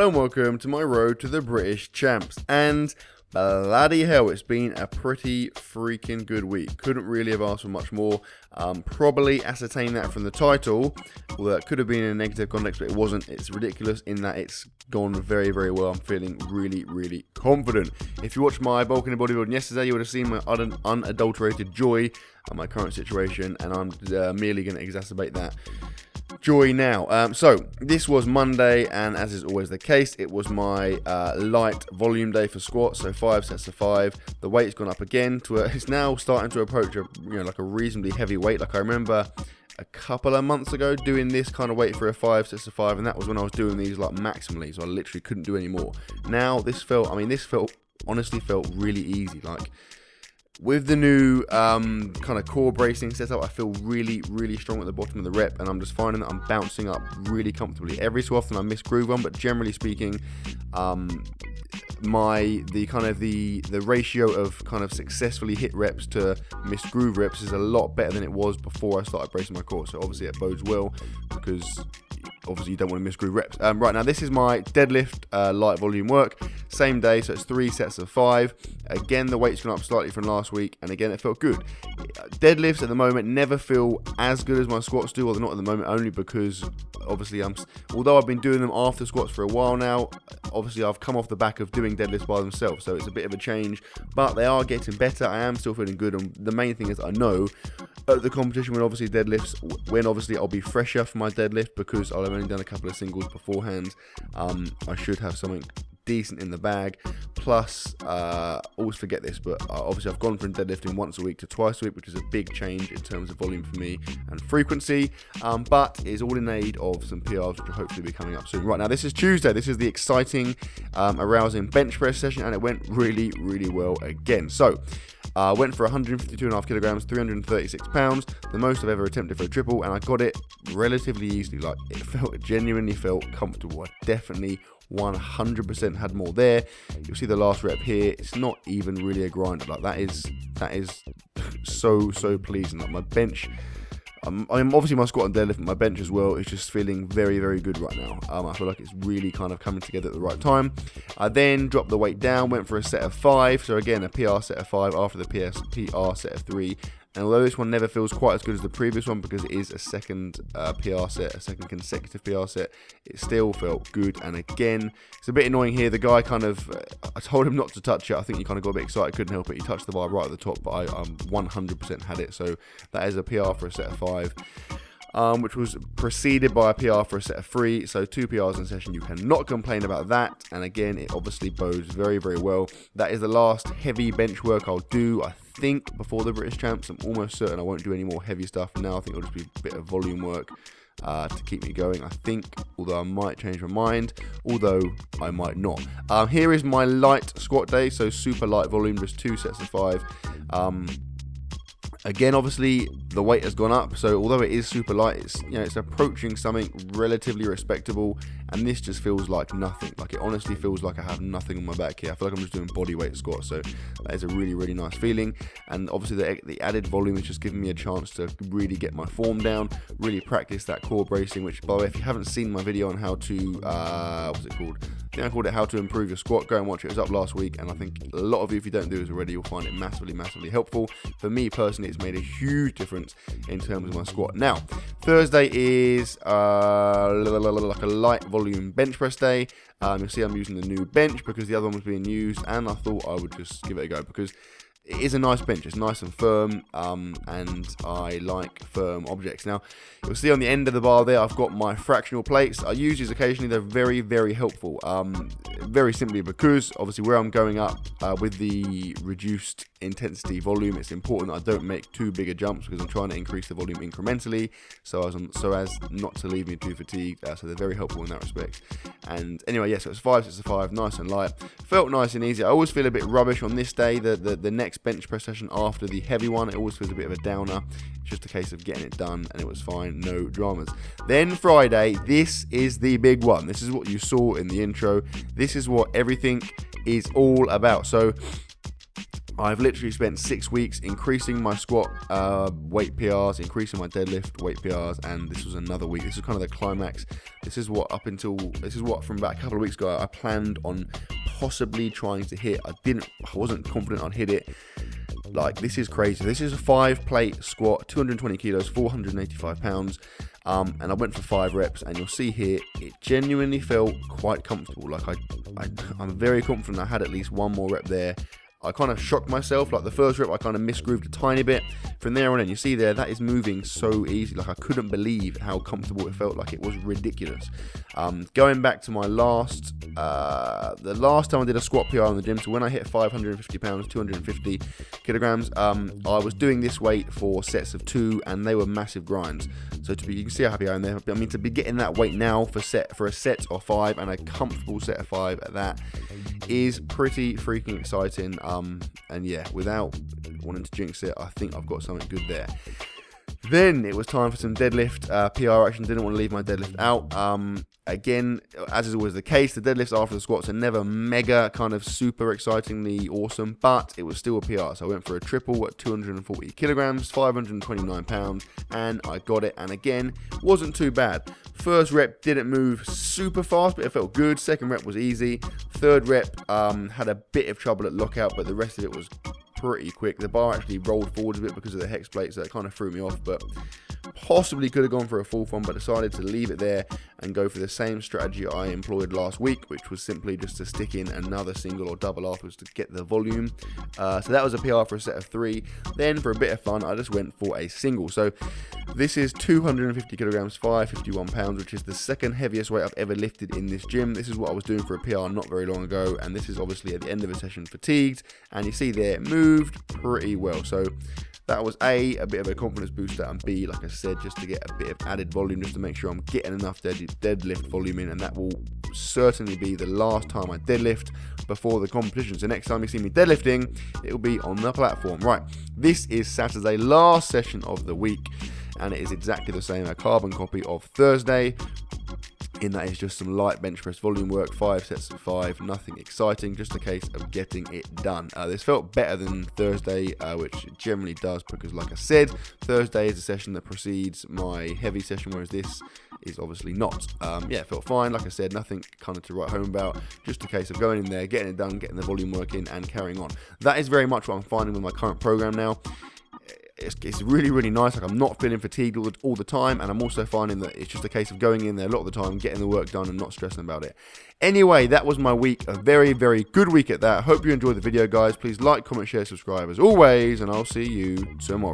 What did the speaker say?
Hello and welcome to my road to the British Champs. And bloody hell, it's been a pretty freaking good week. Couldn't really have asked for much more. Probably ascertained that from the title, although it could have been in a negative context, but it wasn't. It's ridiculous in that it's gone very, very well. I'm feeling really, really confident. If you watched my bulking and bodybuilding yesterday, you would have seen my unadulterated joy at my current situation, and I'm merely going to exacerbate that joy now. So this was Monday, and as is always the case, it was my light volume day for squats, so 5 sets of 5. The weight's gone up again to it's now starting to approach like a reasonably heavy weight. Like I remember a couple of months ago doing this kind of weight for a 5 sets of 5, and that was when I was doing these like maximally, so I literally couldn't do any more. Now this honestly felt really easy. Like with the new kind of core bracing setup, I feel really, really strong at the bottom of the rep, and I'm just finding that I'm bouncing up really comfortably. Every so often I miss groove one, but generally speaking, the ratio of kind of successfully hit reps to miss groove reps is a lot better than it was before I started bracing my core. So obviously it bodes well, because obviously you don't want to miss groove reps. Right now, this is my deadlift light volume work. Same day, so it's 3 sets of 5. Again, the weight's gone up slightly from last week, and again, it felt good. Deadlifts at the moment never feel as good as my squats do, or they're not at the moment, only because obviously although I've been doing them after squats for a while now, obviously I've come off the back of doing deadlifts by themselves, so it's a bit of a change, but they are getting better. I am still feeling good, and the main thing is I know at the competition when obviously I'll be fresher for my deadlift, because I'll have only done a couple of singles beforehand. I should have something decent in the bag. Plus, always forget this, but obviously I've gone from deadlifting once a week to twice a week, which is a big change in terms of volume for me and frequency, but is all in aid of some PRs, which will hopefully be coming up soon. Right now, this is Tuesday. This is the exciting, arousing bench press session, and it went really, really well again. So went for 152.5 kilograms, 336 pounds, the most I've ever attempted for a triple, and I got it relatively easily. Like, it genuinely felt comfortable. I definitely 100% had more there. You'll see the last rep here. It's not even really a grind. Like that is so pleasing. Like my bench, I'm obviously my squat and deadlift, but my bench as well is just feeling very, very good right now. I feel like it's really kind of coming together at the right time. I then dropped the weight down, went for a set of 5. So again, a PR set of 5 after the PR set of 3. And although this one never feels quite as good as the previous one, because it is a second PR set, a second consecutive PR set, it still felt good. And again, it's a bit annoying here. The guy kind of, I told him not to touch it. I think he kind of got a bit excited, couldn't help it. He touched the bar right at the top, but I 100% had it. So that is a PR for a set of 5. Which was preceded by a PR for a set of 3, so 2 PRs in a session. You cannot complain about that, and again, it obviously bodes very, very well. That is the last heavy bench work I'll do, I think, before the British Champs. I'm almost certain I won't do any more heavy stuff now. I think it'll just be a bit of volume work to keep me going, I think, although I might change my mind, although I might not. Here is my light squat day, so super light volume, just 2 sets of 5. Again, obviously, the weight has gone up, so although it is super light, it's approaching something relatively respectable, and this just feels like nothing. Like, it honestly feels like I have nothing on my back here. I feel like I'm just doing body weight squats, so that is a really, really nice feeling. And obviously, the added volume is just giving me a chance to really get my form down, really practice that core bracing, which, by the way, if you haven't seen my video on how to, what's it called? I think I called it How to Improve Your Squat. Go and watch it. It was up last week, and I think a lot of you, if you don't do this already, you'll find it massively, massively helpful. For me personally, it's made a huge difference in terms of my squat. Now, Thursday is like a light volume bench press day. You'll see I'm using the new bench because the other one was being used, and I thought I would just give it a go because it is a nice bench. It's nice and firm, and I like firm objects. Now, you'll see on the end of the bar there, I've got my fractional plates. I use these occasionally. They're very, very helpful. Very simply because, obviously, where I'm going up with the reduced intensity volume, it's important that I don't make too big a jumps because I'm trying to increase the volume incrementally so as not to leave me too fatigued. So they're very helpful in that respect. And anyway, yeah, so it's 5 sets of 5, nice and light. Felt nice and easy. I always feel a bit rubbish on this day. The next bench press session after the heavy one, it always feels a bit of a downer. It's just a case of getting it done, and it was fine, no dramas. Then Friday, this is the big one. This is what you saw in the intro. This is what everything is all about. So I've literally spent 6 weeks increasing my squat weight PRs, increasing my deadlift weight PRs, and this was another week. This is kind of the climax. This is what from about a couple of weeks ago I planned on possibly trying to hit. I wasn't confident I'd hit it. Like, this is crazy. This is a 5-plate squat, 220 kilos, 485 pounds. And I went for 5 reps, and you'll see here, it genuinely felt quite comfortable. Like, I'm very confident I had at least one more rep there. I kind of shocked myself. Like, the first rep, I kind of misgrooved a tiny bit. From there on in, you see there, that is moving so easy. Like, I couldn't believe how comfortable it felt. Like, it was ridiculous. Going back to my the last time I did a squat PR in the gym, so when I hit 550 pounds, 250 kilograms, I was doing this weight for sets of 2, and they were massive grinds. So you can see how happy I am there. I mean, to be getting that weight now for a set of 5, and a comfortable set of 5 at that, is pretty freaking exciting. And yeah, without wanting to jinx it, I think I've got something good there. Then it was time for some deadlift PR action. Didn't want to leave my deadlift out. Again, as is always the case, the deadlifts after the squats are never mega kind of super excitingly awesome, but it was still a PR. So I went for a triple at 240 kilograms, 529 pounds, and I got it. And again, wasn't too bad. First rep didn't move super fast, but it felt good. Second rep was easy. Third rep had a bit of trouble at lockout, but the rest of it was pretty quick. The bar actually rolled forwards a bit because of the hex plate, so it kind of threw me off, but possibly could have gone for a full one, but decided to leave it there and go for the same strategy I employed last week, which was simply just to stick in another single or double afterwards to get the volume. So that was a PR for a set of 3. Then for a bit of fun, I just went for a single. So this is 250 kilograms, 551 pounds, which is the second heaviest weight I've ever lifted in this gym. This is what I was doing for a PR not very long ago, and this is obviously at the end of a session fatigued, and you see there, it moved pretty well. So that was a bit of a confidence booster, and B, like I said, just to get a bit of added volume, just to make sure I'm getting enough deadlift volume in, and that will certainly be the last time I deadlift before the competition. So next time you see me deadlifting, it will be on the platform. Right, this is Saturday, last session of the week, and it is exactly the same, a carbon copy of Thursday. In that is just some light bench press volume work, 5 sets of 5, nothing exciting, just a case of getting it done. This felt better than Thursday, which it generally does, because like I said, Thursday is a session that precedes my heavy session, whereas this is obviously not. Yeah, it felt fine. Like I said, nothing kind of to write home about, just a case of going in there, getting it done, getting the volume work in, and carrying on. That is very much what I'm finding with my current program now. It's really, really nice. Like, I'm not feeling fatigued all the time, and I'm also finding that it's just a case of going in there a lot of the time, getting the work done, and not stressing about it. Anyway, that was my week. A very, very good week at that. Hope you enjoyed the video, guys. Please like, comment, share, subscribe as always, and I'll see you tomorrow.